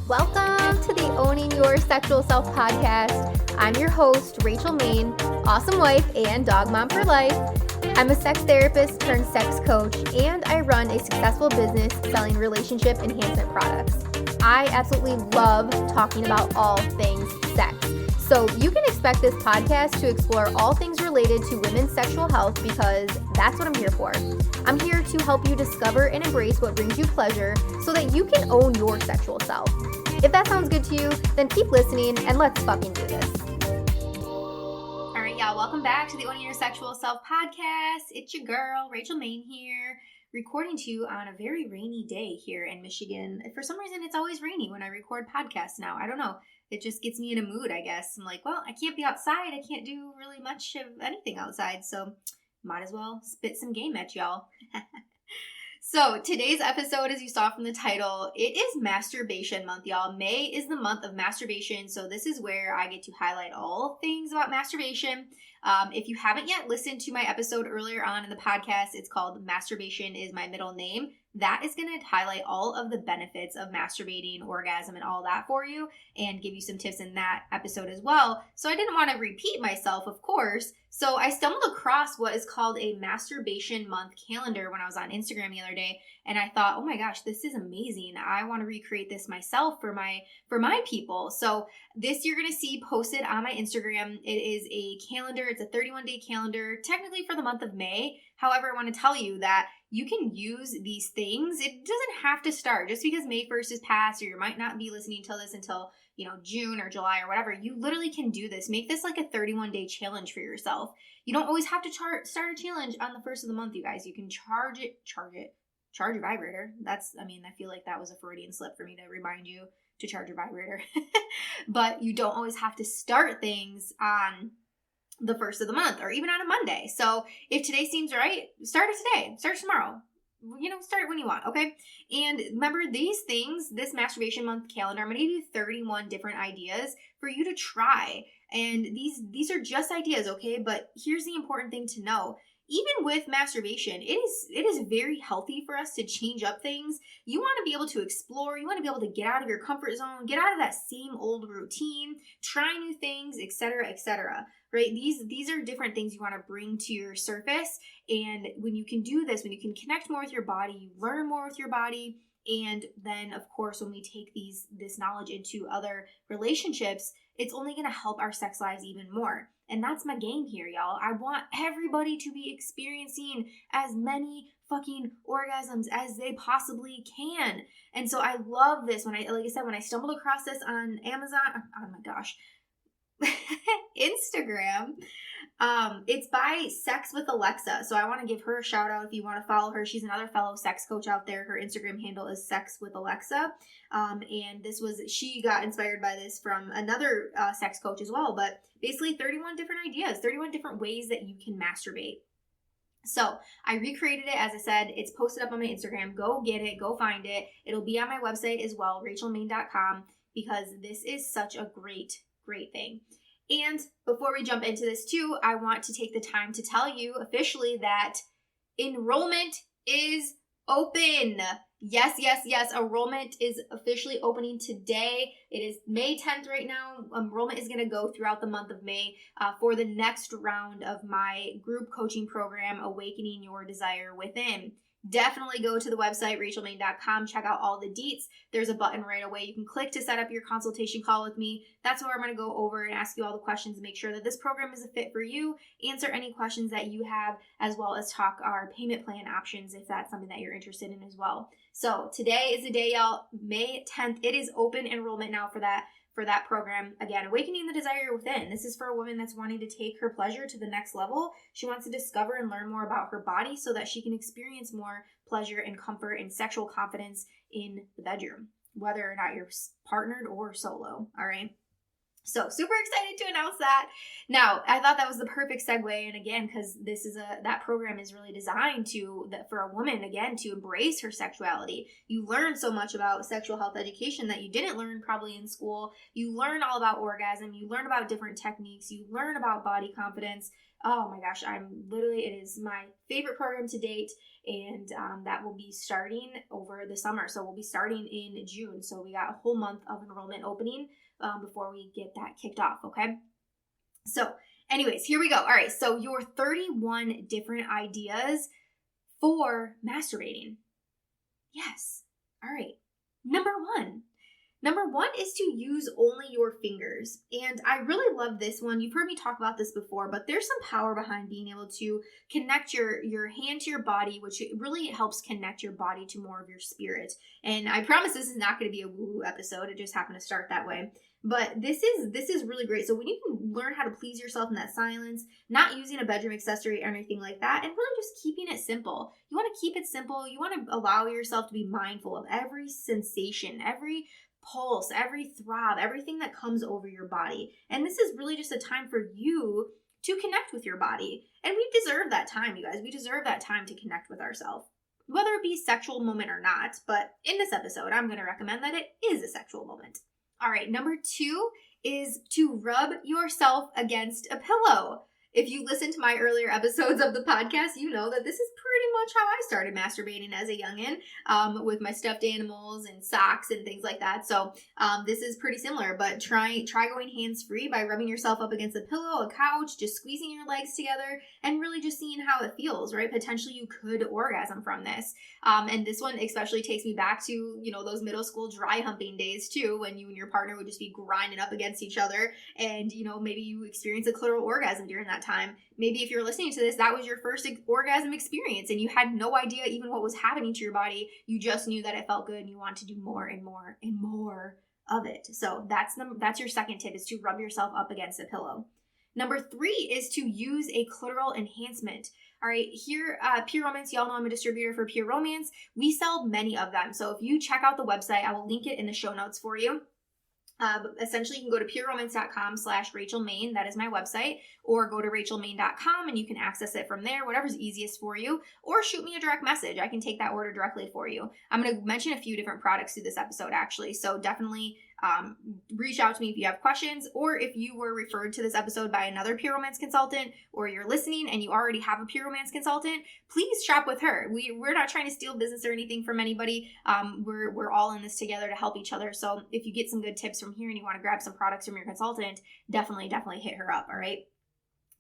Welcome to the Owning Your Sexual Self podcast. I'm your host, Rachel Main, awesome wife and dog mom for life. I'm a sex therapist turned sex coach, and I run a successful business selling relationship enhancement products. I absolutely love talking about all things sex. So you can expect this podcast to explore all things related to women's sexual health because that's what I'm here for. I'm here to help you discover and embrace what brings you pleasure so that you can own your sexual self. If that sounds good to you, then keep listening and let's fucking do this. All right, y'all, welcome back to the Owning Your Sexual Self podcast. It's your girl, Rachel Main here, recording to you on a very rainy day here in Michigan. For some reason, it's always rainy when I record podcasts now. I don't know. It just gets me in a mood, I guess. I'm like, well, I can't be outside. I can't do really much of anything outside, so might as well spit some game at y'all. So today's episode, as you saw from the title, it is Masturbation Month, y'all. May is the month of masturbation, so this is where I get to highlight all things about masturbation. If you haven't yet listened to my episode earlier on in the podcast, it's called Masturbation is My Middle Name. That is going to highlight all of the benefits of masturbating, orgasm, and all that for you, and give you some tips in that episode as well. So I didn't want to repeat myself, of course. So I stumbled across what is called a Masturbation Month calendar when I was on Instagram the other day, and I thought, oh my gosh, this is amazing. I want to recreate this myself for my people. So this you're going to see posted on my Instagram. It is a calendar. It's a 31-day calendar, technically for the month of May. However, I want to tell you that you can use these things. It doesn't have to start just because May 1st is passed, or you might not be listening to this until, June or July or whatever. You literally can do this. Make this like a 31-day challenge for yourself. You don't always have to start a challenge on the first of the month, you guys. You can charge your vibrator. I feel like that was a Freudian slip for me to remind you to charge your vibrator. But you don't always have to start things on the first of the month or even on a Monday. So if today seems right, start it today, start tomorrow, start it when you want. Okay. And remember these things, this Masturbation Month calendar, I'm going to give you 31 different ideas for you to try. And these are just ideas. Okay. But here's the important thing to know. Even with masturbation, it is very healthy for us to change up things. You want to be able to explore. You want to be able to get out of your comfort zone, get out of that same old routine, try new things, etc., etc. Right? These are different things you want to bring to your surface. And when you can do this, when you can connect more with your body, you learn more with your body. And then, of course, when we take this knowledge into other relationships, it's only going to help our sex lives even more. And that's my game here, y'all. I want everybody to be experiencing as many fucking orgasms as they possibly can. And so I love this. When I stumbled across this on Amazon, oh my gosh, Instagram, it's by Sex with Alexa. So I want to give her a shout out if you want to follow her. She's another fellow sex coach out there. Her Instagram handle is Sex with Alexa. And she got inspired by this from another sex coach as well. But basically 31 different ideas, 31 different ways that you can masturbate. So I recreated it. As I said, it's posted up on my Instagram. Go get it. Go find it. It'll be on my website as well, rachelmain.com, because this is such a great thing. And before we jump into this too, I want to take the time to tell you officially that enrollment is open. Yes. Enrollment is officially opening today. It is May 10th right now. Enrollment is going to go throughout the month of May for the next round of my group coaching program, Awakening Your Desire Within. Definitely go to the website, rachelmain.com. Check out all the deets. There's a button right away. You can click to set up your consultation call with me. That's where I'm going to go over and ask you all the questions, make sure that this program is a fit for you, answer any questions that you have, as well as talk our payment plan options if that's something that you're interested in as well. So today is the day, y'all. May 10th. It is open enrollment now for that program. Again, Awakening the Desire Within. This is for a woman that's wanting to take her pleasure to the next level. She wants to discover and learn more about her body so that she can experience more pleasure and comfort and sexual confidence in the bedroom, whether or not you're partnered or solo. All right. So super excited to announce that. Now, I thought that was the perfect segue. And again, because that program is really designed for a woman, again, to embrace her sexuality. You learn so much about sexual health education that you didn't learn probably in school. You learn all about orgasm. You learn about different techniques. You learn about body confidence. Oh my gosh, it is my favorite program to date, and that will be starting over the summer. So we'll be starting in June. So we got a whole month of enrollment opening before we get that kicked off, okay? So anyways, here we go. All right, so your 31 different ideas for masturbating. Yes. All right. Number one is to use only your fingers. And I really love this one. You've heard me talk about this before, but there's some power behind being able to connect your hand to your body, which really helps connect your body to more of your spirit. And I promise this is not going to be a woo-woo episode. It just happened to start that way. But this is really great. So when you can learn how to please yourself in that silence, not using a bedroom accessory or anything like that, and really just keeping it simple. You want to keep it simple. You want to allow yourself to be mindful of every sensation, every pulse, every throb, everything that comes over your body. And this is really just a time for you to connect with your body. And we deserve that time, you guys. We deserve that time to connect with ourselves, whether it be a sexual moment or not. But in this episode, I'm going to recommend that it is a sexual moment. All right, number 2 is to rub yourself against a pillow. If you listen to my earlier episodes of the podcast, you know that this is pretty much how I started masturbating as a youngin', with my stuffed animals and socks and things like that. So this is pretty similar, but try going hands-free by rubbing yourself up against a pillow, a couch, just squeezing your legs together, and really just seeing how it feels, right? Potentially you could orgasm from this. And this one especially takes me back to, those middle school dry humping days too, when you and your partner would just be grinding up against each other, and, maybe you experience a clitoral orgasm during that time. Maybe if you're listening to this, that was your first orgasm experience and you had no idea even what was happening to your body. You just knew that it felt good and you want to do more and more and more of it. So that's your second tip, is to rub yourself up against a pillow. Number 3 is to use a clitoral enhancement. All right, here, Pure Romance, y'all know I'm a distributor for Pure Romance. We sell many of them. So if you check out the website, I will link it in the show notes for you. Essentially, you can go to pureromance.com/RachelMain. That is my website. Or go to rachelmain.com and you can access it from there, whatever's easiest for you. Or shoot me a direct message. I can take that order directly for you. I'm going to mention a few different products through this episode, actually. So definitely reach out to me if you have questions, or if you were referred to this episode by another Pure Romance consultant, or you're listening and you already have a Pure Romance consultant, please shop with her. We're not trying to steal business or anything from anybody. We're all in this together to help each other. So if you get some good tips from here and you want to grab some products from your consultant, definitely hit her up. All right.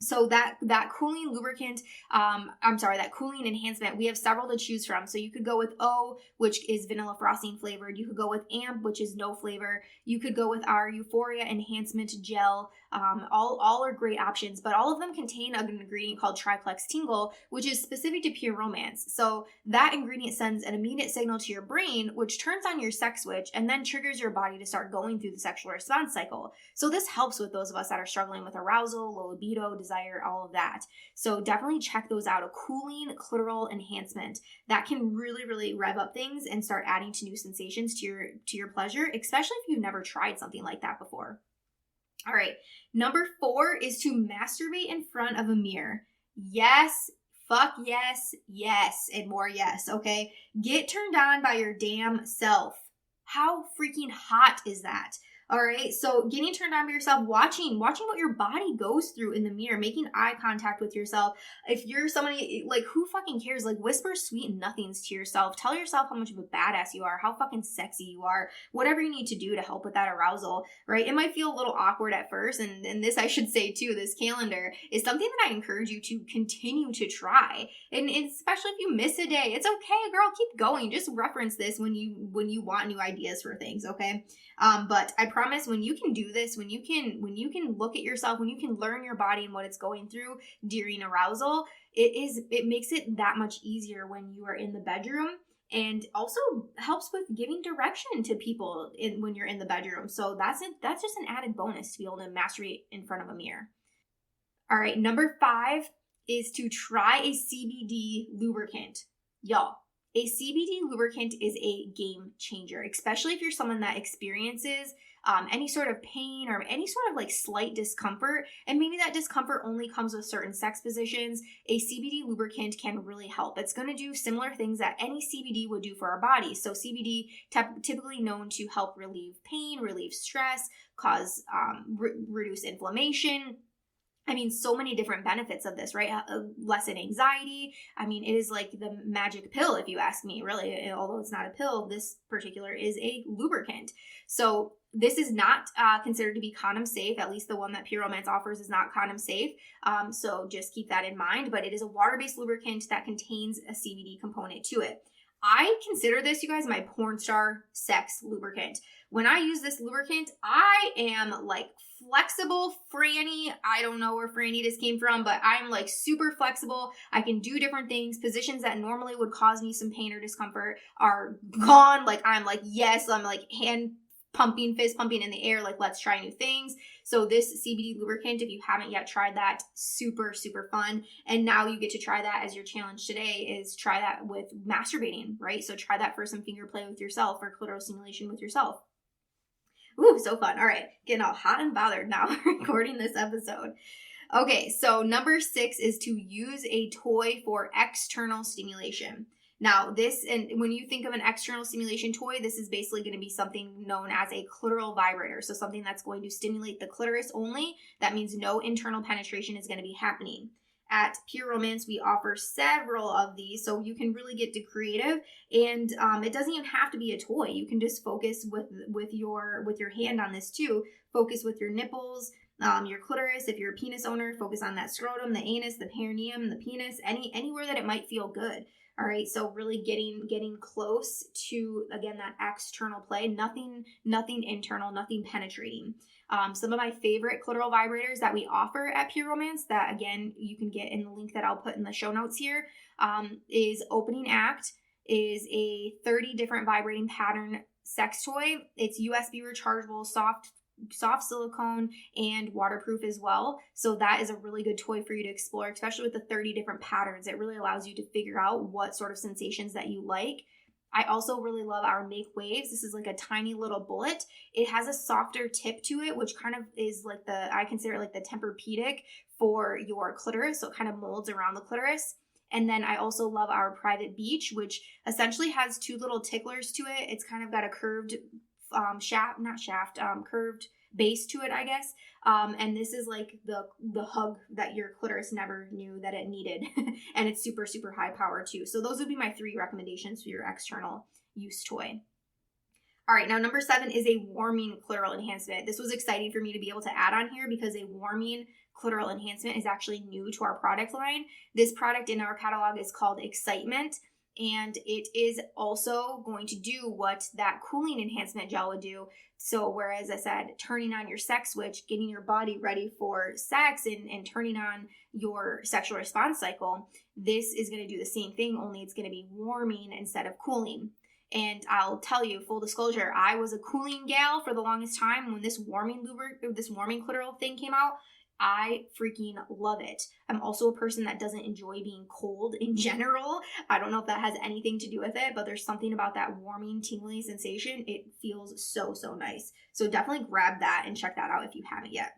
So that cooling lubricant, that cooling enhancement, we have several to choose from. So you could go with O, which is vanilla frosting flavored. You could go with Amp, which is no flavor. You could go with our Euphoria enhancement gel. All are great options, but all of them contain an ingredient called triplex tingle, which is specific to Pure Romance. So that ingredient sends an immediate signal to your brain, which turns on your sex switch and then triggers your body to start going through the sexual response cycle. So this helps with those of us that are struggling with arousal, low libido, desire, all of that. So definitely check those out. A cooling clitoral enhancement that can really, really rev up things and start adding to new sensations to your pleasure, especially if you've never tried something like that before. All right, number 4 is to masturbate in front of a mirror. Yes, fuck yes, yes, and more yes, okay? Get turned on by your damn self. How freaking hot is that? All right, so getting turned on by yourself, watching what your body goes through in the mirror, making eye contact with yourself. If you're somebody, who fucking cares? Whisper sweet nothings to yourself. Tell yourself how much of a badass you are, how fucking sexy you are, whatever you need to do to help with that arousal, right? It might feel a little awkward at first, and this I should say too, this calendar is something that I encourage you to continue to try. And especially if you miss a day, it's okay, girl, keep going. Just reference this when you want new ideas for things, okay? But I promise when you can do this, when you can look at yourself, when you can learn your body and what it's going through during arousal, it makes it that much easier when you are in the bedroom, and also helps with giving direction to people when you're in the bedroom. So that's just an added bonus to be able to masturbate in front of a mirror. All right, number 5 is to try a CBD lubricant. Y'all, a CBD lubricant is a game changer, especially if you're someone that experiences any sort of pain or any sort of slight discomfort, and maybe that discomfort only comes with certain sex positions. A CBD lubricant can really help. It's going to do similar things that any CBD would do for our bodies. So CBD typically known to help relieve pain, relieve stress, cause reduce inflammation. I mean, so many different benefits of this, right? Lessen anxiety. I mean, it is like the magic pill, if you ask me, really. Although it's not a pill, this particular is a lubricant. So this is not considered to be condom safe. At least the one that Pure Romance offers is not condom safe. So just keep that in mind. But it is a water-based lubricant that contains a CBD component to it. I consider this, you guys, my porn star sex lubricant. When I use this lubricant, I am like flexible Franny. I don't know where Franny just came from, but I'm like super flexible. I can do different things. Positions that normally would cause me some pain or discomfort are gone. Like I'm like, yes, I'm like hand pumping, fist pumping in the air, like let's try new things. So this CBD lubricant, if you haven't yet tried that, super, super fun. And now you get to try that as your challenge today is try that with masturbating, right? So try that for some finger play with yourself or clitoral stimulation with yourself. Ooh, so fun. All right, getting all hot and bothered now recording this episode. Okay, so number 6 is to use a toy for external stimulation. Now this, and when you think of an external stimulation toy, this is basically going to be something known as a clitoral vibrator. So something that's going to stimulate the clitoris only. That means no internal penetration is going to be happening. At Pure Romance, we offer several of these, so you can really get creative. And it doesn't even have to be a toy. You can just focus with your hand on this too. Focus with your nipples, your clitoris. If you're a penis owner, focus on that scrotum, the anus, the perineum, the penis, anywhere that it might feel good. All right, so really getting close to, again, that external play, nothing internal, nothing penetrating. Some of my favorite clitoral vibrators that we offer at Pure Romance that, again, you can get in the link that I'll put in the show notes here, is Opening Act, is a 30 different vibrating pattern sex toy. It's USB rechargeable, soft silicone, and waterproof as well. So that is a really good toy for you to explore, especially with the 30 different patterns. It really allows you to figure out what sort of sensations that you like. I also really love our Make Waves. This is like a tiny little bullet. It has a softer tip to it, which kind of is like I consider it like the Tempur-Pedic for your clitoris. So it kind of molds around the clitoris. And then I also love our Private Beach, which essentially has 2 little ticklers to it. It's kind of got a curved curved base to it, I guess. And this is like the hug that your clitoris never knew that it needed. And it's super, super high power too. So those would be my 3 recommendations for your external use toy. All right, now number 7 is a warming clitoral enhancement. This was exciting for me to be able to add on here because a warming clitoral enhancement is actually new to our product line. This product in our catalog is called Excitement. And it is also going to do what that cooling enhancement gel would do. So whereas I said turning on your sex switch, getting your body ready for sex and turning on your sexual response cycle, this is going to do the same thing, only it's going to be warming instead of cooling. And I'll tell you, full disclosure, I was a cooling gal for the longest time. When this warming clitoral thing came out, I freaking love it. I'm also a person that doesn't enjoy being cold in general. I don't know if that has anything to do with it, but there's something about that warming, tingly sensation. It feels so, so nice. So definitely grab that and check that out if you haven't yet.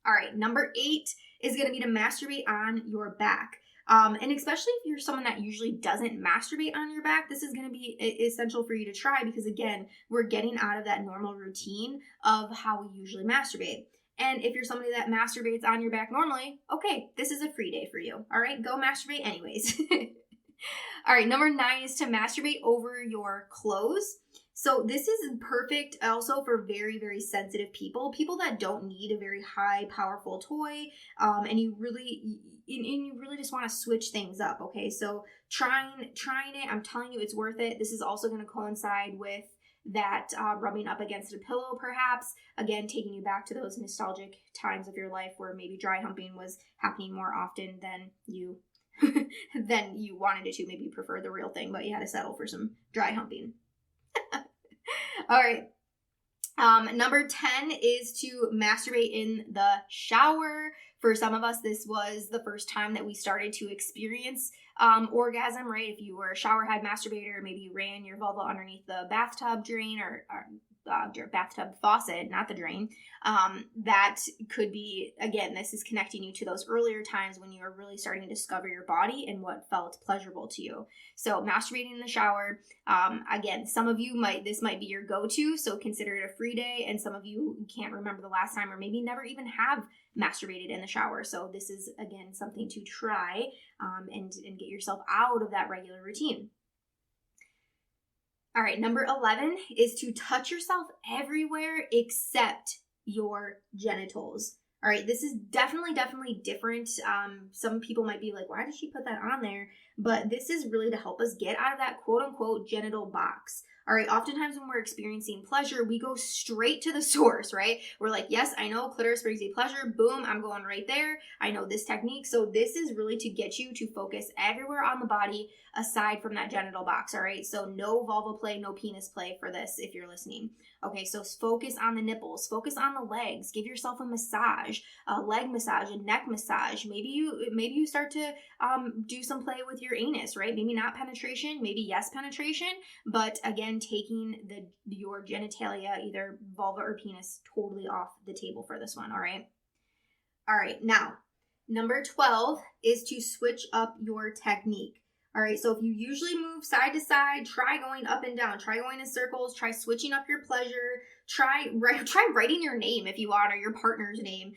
All right, number 8 is going to be to masturbate on your back. And especially if you're someone that usually doesn't masturbate on your back, this is going to be essential for you to try because, again, we're getting out of that normal routine of how we usually masturbate. And if you're somebody that masturbates on your back normally, okay, this is a free day for you. All right, go masturbate anyways. All right, number 9 is to masturbate over your clothes. So this is perfect also for very, very sensitive people that don't need a very high, powerful toy, and you really just want to switch things up. Okay, so trying it, I'm telling you, it's worth it. This is also going to coincide with that rubbing up against a pillow, perhaps, again taking you back to those nostalgic times of your life where maybe dry humping was happening more often than you wanted it to. Maybe you prefer the real thing, but you had to settle for some dry humping. All right. Number 10 is to masturbate in the shower. For some of us, this was the first time that we started to experience orgasm, right? If you were a shower head masturbator, maybe you ran your vulva underneath the bathtub drain or bathtub faucet, not the drain. That could be, again, this is connecting you to those earlier times when you were really starting to discover your body and what felt pleasurable to you. So masturbating in the shower, again, some of you this might be your go-to, so consider it a free day, and some of you can't remember the last time or maybe never even have masturbated in the shower. So this is, again, something to try and get yourself out of that regular routine. All right, number 11 is to touch yourself everywhere except your genitals. All right, this is definitely different. Some people might be like, why did she put that on there? But this is really to help us get out of that quote unquote genital box. All right, oftentimes when we're experiencing pleasure, we go straight to the source, right? We're like, yes, I know clitoris brings you pleasure. Boom, I'm going right there. I know this technique. So this is really to get you to focus everywhere on the body aside from that genital box, all right? So no vulva play, no penis play for this if you're listening. Okay, so focus on the nipples, focus on the legs, give yourself a massage, a leg massage, a neck massage. Maybe you start to do some play with your anus, right? Maybe not penetration, maybe yes penetration, but again, taking your genitalia, either vulva or penis, totally off the table for this one, all right? All right, now, number 12 is to switch up your technique. All right, so if you usually move side to side, try going up and down, try going in circles, try switching up your pleasure, try writing your name if you want, or your partner's name.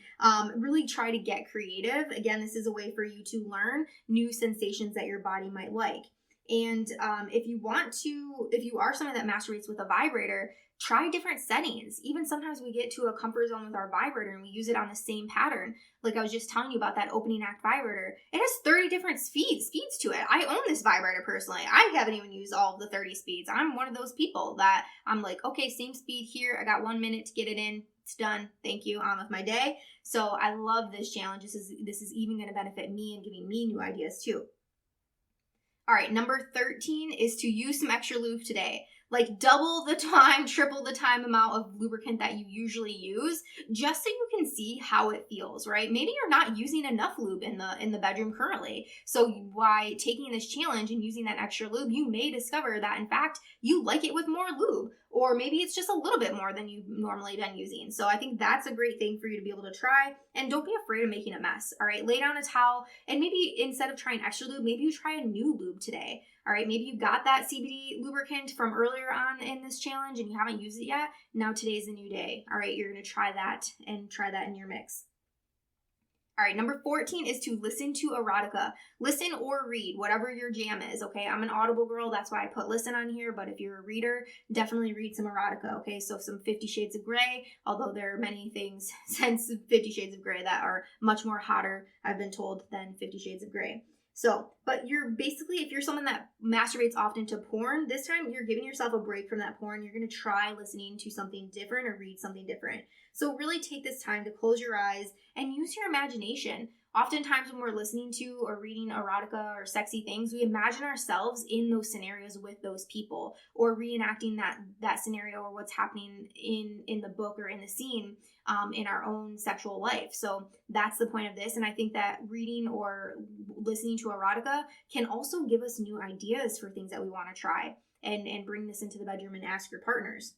Really try to get creative. Again, this is a way for you to learn new sensations that your body might like. And if you are someone that masturbates with a vibrator, try different settings. Even sometimes we get to a comfort zone with our vibrator and we use it on the same pattern. Like I was just telling you about that opening act vibrator. It has 30 different speeds to it. I own this vibrator personally. I haven't even used all of the 30 speeds. I'm one of those people that I'm like, okay, same speed here. I got 1 minute to get it in. It's done. Thank you. On with my day. So I love this challenge. This is even going to benefit me and giving me new ideas too. All right, number 13 is to use some extra lube today. Like double the time, triple the time amount of lubricant that you usually use, just so you can see how it feels, right? Maybe you're not using enough lube in the bedroom currently. So by taking this challenge and using that extra lube, you may discover that in fact you like it with more lube, or maybe it's just a little bit more than you've normally been using. So I think that's a great thing for you to be able to try, and don't be afraid of making a mess. All right, lay down a towel, and maybe instead of trying extra lube, maybe you try a new lube today. All right, maybe you got that CBD lubricant from earlier on in this challenge and you haven't used it yet. Now today's a new day. All right, you're going to try that in your mix. All right, number 14 is to listen to erotica. Listen or read, whatever your jam is, okay? I'm an Audible girl, that's why I put listen on here, but if you're a reader, definitely read some erotica, okay? So some 50 Shades of Grey, although there are many things since 50 Shades of Grey that are much more hotter, I've been told, than 50 Shades of Grey. So, but you're basically, if you're someone that masturbates often to porn, this time you're giving yourself a break from that porn. You're going to try listening to something different or read something different. So really take this time to close your eyes and use your imagination. Oftentimes when we're listening to or reading erotica or sexy things, we imagine ourselves in those scenarios with those people, or reenacting that scenario or what's happening in the book or in the scene in our own sexual life. So that's the point of this. And I think that reading or listening to erotica can also give us new ideas for things that we want to try, and bring this into the bedroom and ask your partners.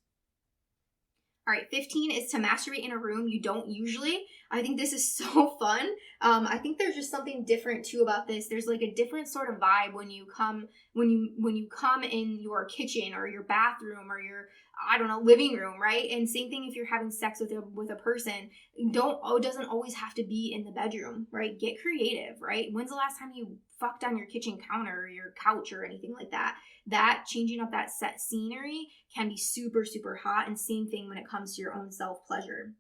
All right, 15 is to masturbate in a room you don't usually. I think this is so fun. I think there's just something different too about this. There's like a different sort of vibe when you come in your kitchen or your bathroom or your, I don't know, living room, right? And same thing if you're having sex with a person. It doesn't always have to be in the bedroom, right? Get creative, right? When's the last time you fucked on your kitchen counter or your couch or anything like that? That changing up that set scenery can be super, super hot. And same thing when it comes to your own self-pleasure.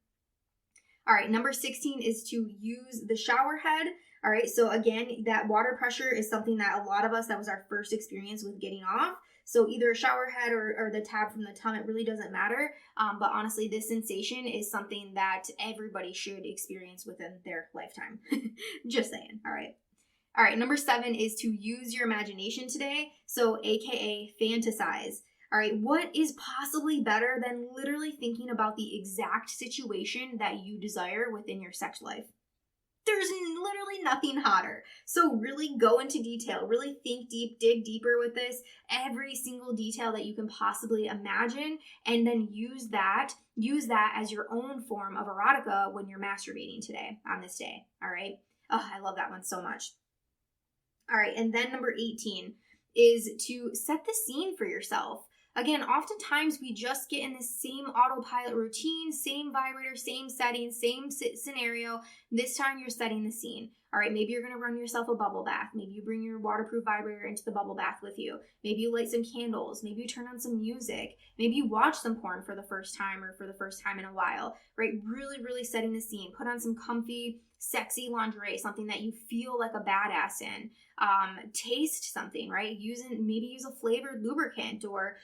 All right, number 16 is to use the shower head. All right, so again, that water pressure is something that a lot of us, that was our first experience with getting off. So either a shower head or the tab from the tongue, it really doesn't matter. But honestly, this sensation is something that everybody should experience within their lifetime. Just saying, all right. All right, number 7 is to use your imagination today. So AKA fantasize. All right, what is possibly better than literally thinking about the exact situation that you desire within your sex life? There's literally nothing hotter. So really go into detail, really think deep, dig deeper with this, every single detail that you can possibly imagine, and then use that as your own form of erotica when you're masturbating today, on this day. All right. Oh, I love that one so much. All right. And then number 18 is to set the scene for yourself. Again, oftentimes we just get in the same autopilot routine, same vibrator, same setting, same scenario. This time you're setting the scene. All right, maybe you're going to run yourself a bubble bath. Maybe you bring your waterproof vibrator into the bubble bath with you. Maybe you light some candles. Maybe you turn on some music. Maybe you watch some porn for the first time or for the first time in a while, right? Really, really setting the scene. Put on some comfy, sexy lingerie, something that you feel like a badass in. Taste something, right? Maybe use a flavored lubricant, or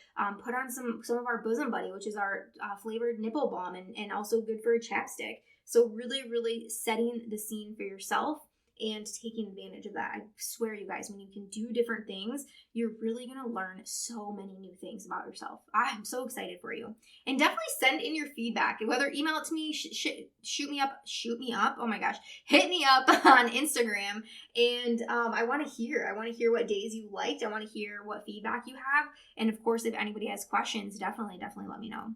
put on some of our Bosom Buddy, which is our flavored nipple balm, and also good for a chapstick. So really, really setting the scene for yourself and taking advantage of that. I swear, you guys, when you can do different things, you're really going to learn so many new things about yourself. I'm so excited for you. And definitely send in your feedback, whether email it to me, shoot me up. Oh my gosh. Hit me up on Instagram. And I want to hear what days you liked. I want to hear what feedback you have. And of course, if anybody has questions, definitely let me know.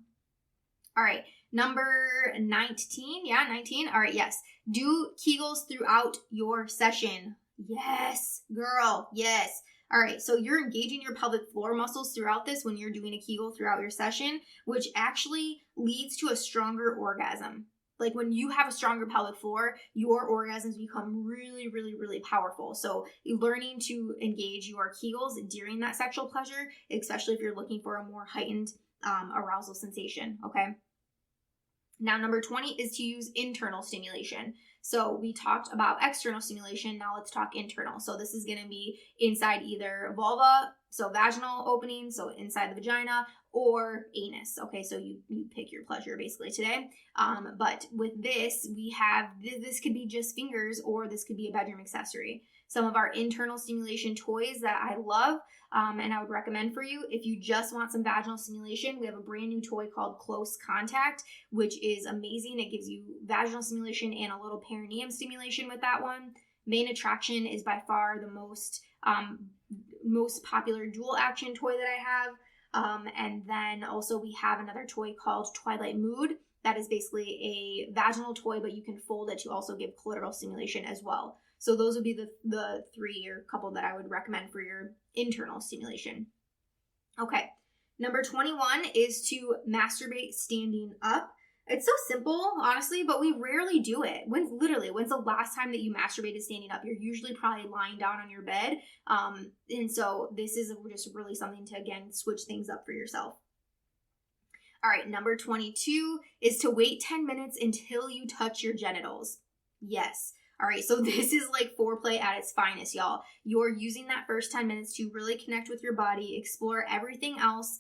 All right, number 19. Yeah, 19. All right, yes. Do Kegels throughout your session. Yes, girl, yes. All right, so you're engaging your pelvic floor muscles throughout this when you're doing a Kegel throughout your session, which actually leads to a stronger orgasm. Like when you have a stronger pelvic floor, your orgasms become really, really, really powerful. So learning to engage your Kegels during that sexual pleasure, especially if you're looking for a more heightened arousal sensation, okay? Now, number 20 is to use internal stimulation. So we talked about external stimulation. Now let's talk internal. So this is going to be inside either vulva, so vaginal opening, so inside the vagina, or anus. Okay, so you pick your pleasure basically today. But with this, this could be just fingers, or this could be a bedroom accessory. Some of our internal stimulation toys that I love and I would recommend for you, if you just want some vaginal stimulation, we have a brand new toy called Close Contact, which is amazing. It gives you vaginal stimulation and a little perineum stimulation with that one. Main Attraction is by far the most popular dual action toy that I have. And then also we have another toy called Twilight Mood. That is basically a vaginal toy, but you can fold it to also give clitoral stimulation as well. So those would be the three or couple that I would recommend for your internal stimulation. Okay, number 21 is to masturbate standing up. It's so simple, honestly, but we rarely do it. When's the last time that you masturbated standing up? You're usually probably lying down on your bed. And so this is just really something to, again, switch things up for yourself. All right, number 22 is to wait 10 minutes until you touch your genitals. Yes. All right, so this is like foreplay at its finest, y'all. You're using that first 10 minutes to really connect with your body, explore everything else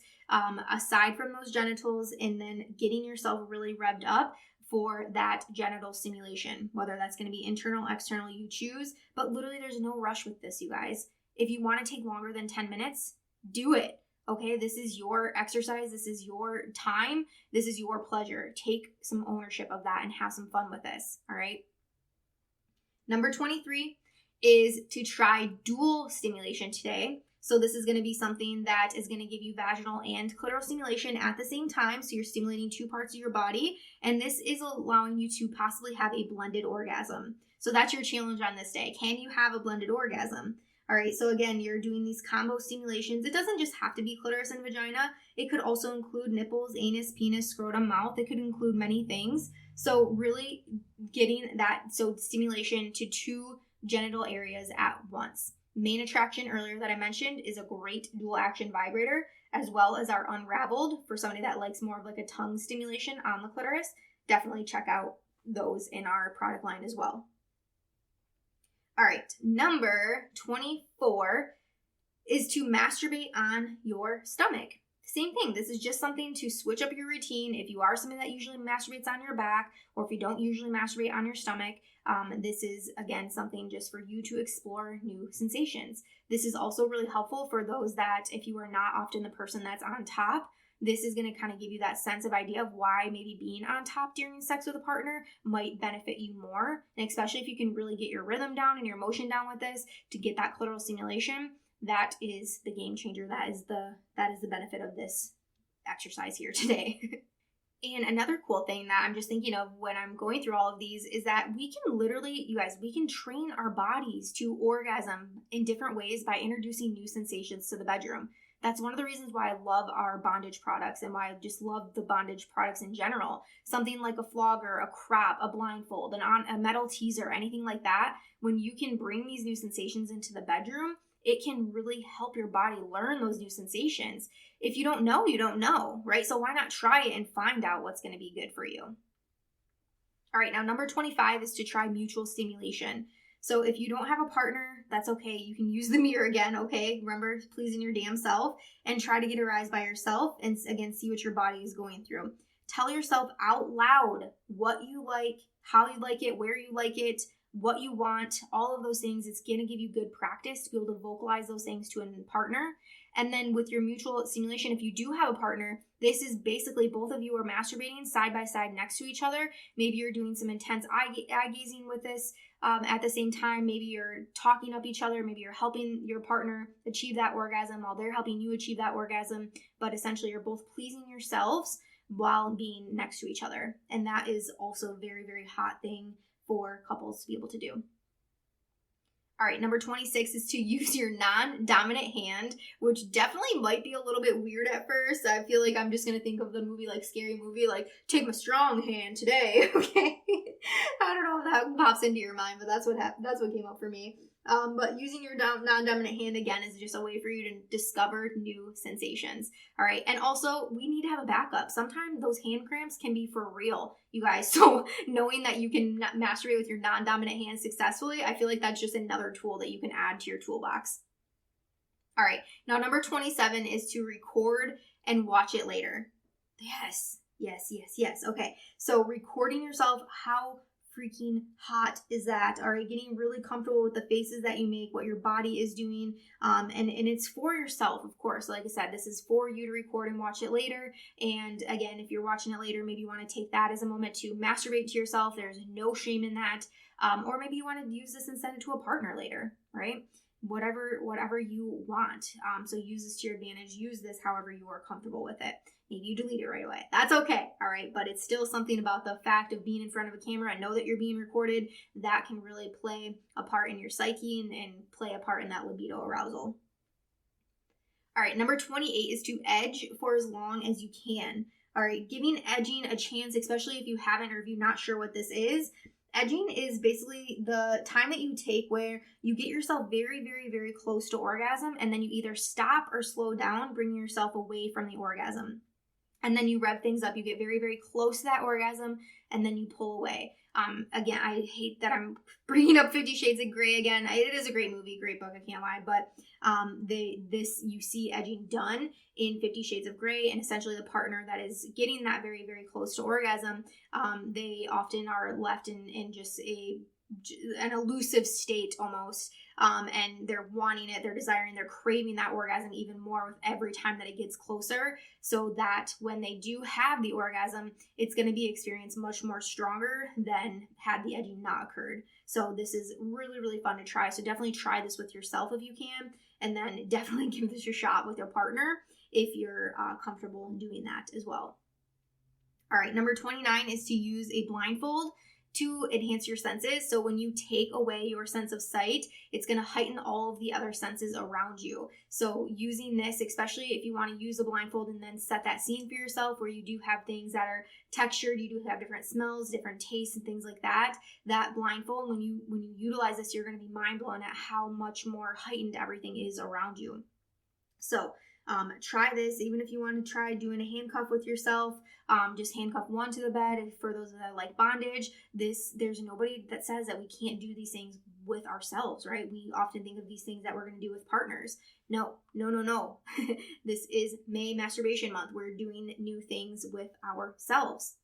aside from those genitals, and then getting yourself really revved up for that genital stimulation, whether that's going to be internal, external, you choose. But literally, there's no rush with this, you guys. If you want to take longer than 10 minutes, do it. Okay, this is your exercise. This is your time. This is your pleasure. Take some ownership of that and have some fun with this, all right? Number 23 is to try dual stimulation today. So this is going to be something that is going to give you vaginal and clitoral stimulation at the same time. So you're stimulating two parts of your body. And this is allowing you to possibly have a blended orgasm. So that's your challenge on this day. Can you have a blended orgasm? All right, so again, you're doing these combo stimulations. It doesn't just have to be clitoris and vagina. It could also include nipples, anus, penis, scrotum, mouth. It could include many things. So really getting that, stimulation to two genital areas at once. Main Attraction earlier that I mentioned is a great dual action vibrator, as well as our Unraveled for somebody that likes more of like a tongue stimulation on the clitoris. Definitely check out those in our product line as well. All right, number 24 is to masturbate on your stomach. Same thing. This is just something to switch up your routine. If you are somebody that usually masturbates on your back, or if you don't usually masturbate on your stomach, this is, again, something just for you to explore new sensations. This is also really helpful for those that, if you are not often the person that's on top, this is going to kind of give you that sense of idea of why maybe being on top during sex with a partner might benefit you more. And especially if you can really get your rhythm down and your motion down with this to get that clitoral stimulation, that is the game changer. That is the benefit of this exercise here today. And another cool thing that I'm just thinking of when I'm going through all of these is that we can literally, you guys, we can train our bodies to orgasm in different ways by introducing new sensations to the bedroom. That's one of the reasons why I love our bondage products and why I just love the bondage products in general. Something like a flogger, a crop, a blindfold, a metal teaser, anything like that. When you can bring these new sensations into the bedroom, it can really help your body learn those new sensations. If you don't know, you don't know, right? So why not try it and find out what's going to be good for you? All right, now number 25 is to try mutual stimulation. So if you don't have a partner, that's okay. You can use the mirror again, okay? Remember, pleasing your damn self, and try to get aroused by yourself and again, see what your body is going through. Tell yourself out loud what you like, how you like it, where you like it, what you want, all of those things. It's going to give you good practice to be able to vocalize those things to a partner. And then with your mutual stimulation, if you do have a partner, this is basically both of you are masturbating side by side next to each other. Maybe you're doing some intense eye gazing with this at the same time. Maybe you're talking up each other. Maybe you're helping your partner achieve that orgasm while they're helping you achieve that orgasm. But essentially, you're both pleasing yourselves while being next to each other. And that is also a very, very hot thing for couples to be able to do. All right, number 26 is to use your non-dominant hand, which definitely might be a little bit weird at first. I feel like I'm just going to think of the movie, like Scary Movie, like take my strong hand today, okay? I don't know if that pops into your mind, but that's what came up for me. But using your non-dominant hand, again, is just a way for you to discover new sensations. All right. And also, we need to have a backup. Sometimes those hand cramps can be for real, you guys. So knowing that you can masturbate with your non-dominant hand successfully, I feel like that's just another tool that you can add to your toolbox. All right. Now, number 27 is to record and watch it later. Yes. Okay. So recording yourself, how freaking hot is that? All right, getting really comfortable with the faces that you make, what your body is doing, and it's for yourself, of course. Like I said, this is for you to record and watch it later. And again, if you're watching it later, maybe you want to take that as a moment to masturbate to yourself. There's no shame in that. Or maybe you want to use this and send it to a partner later, right? Whatever you want. So use this to your advantage. Use this however you are comfortable with it. Maybe you delete it right away. That's okay, all right? But it's still something about the fact of being in front of a camera and know that you're being recorded. That can really play a part in your psyche and play a part in that libido arousal. All right, number 28 is to edge for as long as you can. All right, giving edging a chance, especially if you haven't or if you're not sure what this is. Edging is basically the time that you take where you get yourself very, very, very close to orgasm, and then you either stop or slow down, bringing yourself away from the orgasm. And then you rev things up. You get very, very close to that orgasm, and then you pull away. Again, I hate that I'm bringing up 50 Shades of Grey again. It is a great movie, great book, I can't lie. But you see edging done in 50 Shades of Grey, and essentially the partner that is getting that very, very close to orgasm, they often are left in just an elusive state almost, and they're wanting it, they're desiring, they're craving that orgasm even more with every time that it gets closer, so that when they do have the orgasm, it's going to be experienced much more stronger than had the edging not occurred. So this is really, really fun to try. So definitely try this with yourself if you can, and then definitely give this your shot with your partner if you're comfortable in doing that as well. All right, number 29 is to use a blindfold to enhance your senses. So when you take away your sense of sight, it's going to heighten all of the other senses around you. So using this, especially if you want to use a blindfold and then set that scene for yourself where you do have things that are textured, you do have different smells, different tastes and things like that, that blindfold, when you utilize this, you're going to be mind blown at how much more heightened everything is around you. So try this, even if you want to try doing a handcuff with yourself, just handcuff one to the bed. And for those that like bondage, there's nobody that says that we can't do these things with ourselves, right? We often think of these things that we're going to do with partners. No. This is May Masturbation Month. We're doing new things with ourselves.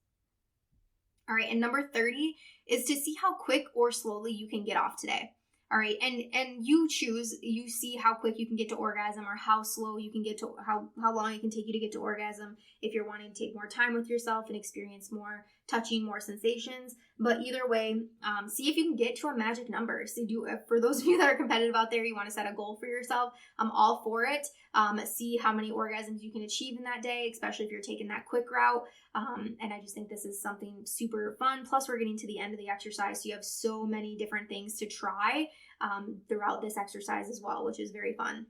All right, and number 30 is to see how quick or slowly you can get off today. All right. And you see how quick you can get to orgasm, or how slow you can get to, how long it can take you to get to orgasm, if you're wanting to take more time with yourself and experience more touching, more sensations. But either way, see if you can get to a magic number. So for those of you that are competitive out there, you want to set a goal for yourself. I'm all for it. See how many orgasms you can achieve in that day, especially if you're taking that quick route. And I just think this is something super fun. Plus, we're getting to the end of the exercise, so you have so many different things to try throughout this exercise as well, which is very fun.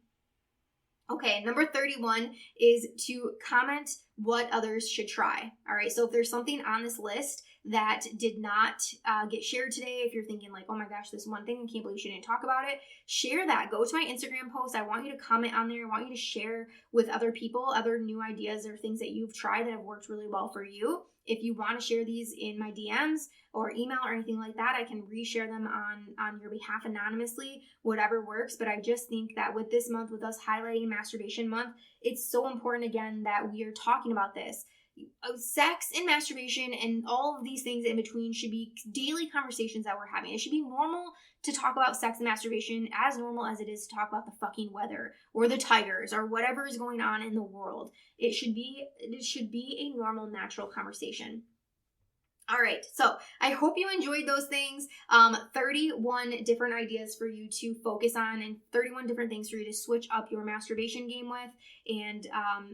Okay, number 31 is to comment what others should try. All right, so if there's something on this list that did not get shared today, if you're thinking like, oh my gosh, this one thing, I can't believe she didn't talk about it, share that. Go to my Instagram post. I want you to comment on there. I want you to share with other people, other new ideas or things that you've tried that have worked really well for you. If you want to share these in my DMs or email or anything like that, I can reshare them on your behalf anonymously, whatever works. But I just think that with this month, with us highlighting Masturbation Month, it's so important, again, that we are talking about this. Sex and masturbation and all of these things in between should be daily conversations that we're having. It should be normal to talk about sex and masturbation, as normal as it is to talk about the fucking weather or the tigers or whatever is going on in the world. It should be a normal, natural conversation. All right, so I hope you enjoyed those things. 31 different ideas for you to focus on, and 31 different things for you to switch up your masturbation game with. And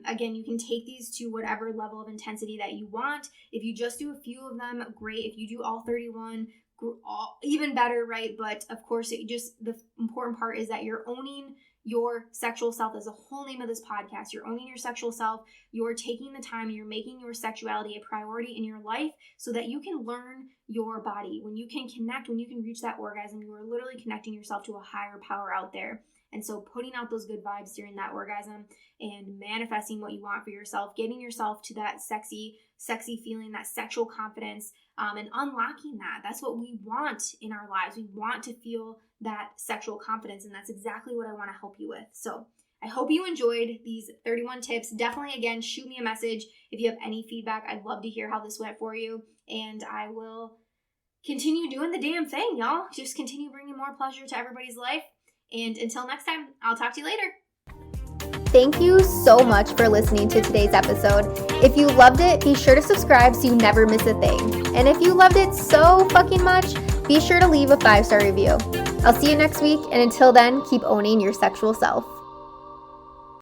again, you can take these to whatever level of intensity that you want. If you just do a few of them, great. If you do all 31, even better, right? But of course, the important part is that you're owning your sexual self. Is the whole name of this podcast. You're owning your sexual self. You're taking the time. You're making your sexuality a priority in your life so that you can learn your body. When you can connect, when you can reach that orgasm, you are literally connecting yourself to a higher power out there. And so putting out those good vibes during that orgasm and manifesting what you want for yourself, getting yourself to that sexy feeling, that sexual confidence, and unlocking that. That's what we want in our lives. We want to feel that sexual confidence, and that's exactly what I want to help you with. So I hope you enjoyed these 31 tips. Definitely, again, shoot me a message if you have any feedback. I'd love to hear how this went for you, and I will continue doing the damn thing, y'all. Just continue bringing more pleasure to everybody's life. And until next time, I'll talk to you later. Thank you so much for listening to today's episode. If you loved it, be sure to subscribe so you never miss a thing. And if you loved it so fucking much, be sure to leave a 5-star review. I'll see you next week, and until then, keep owning your sexual self.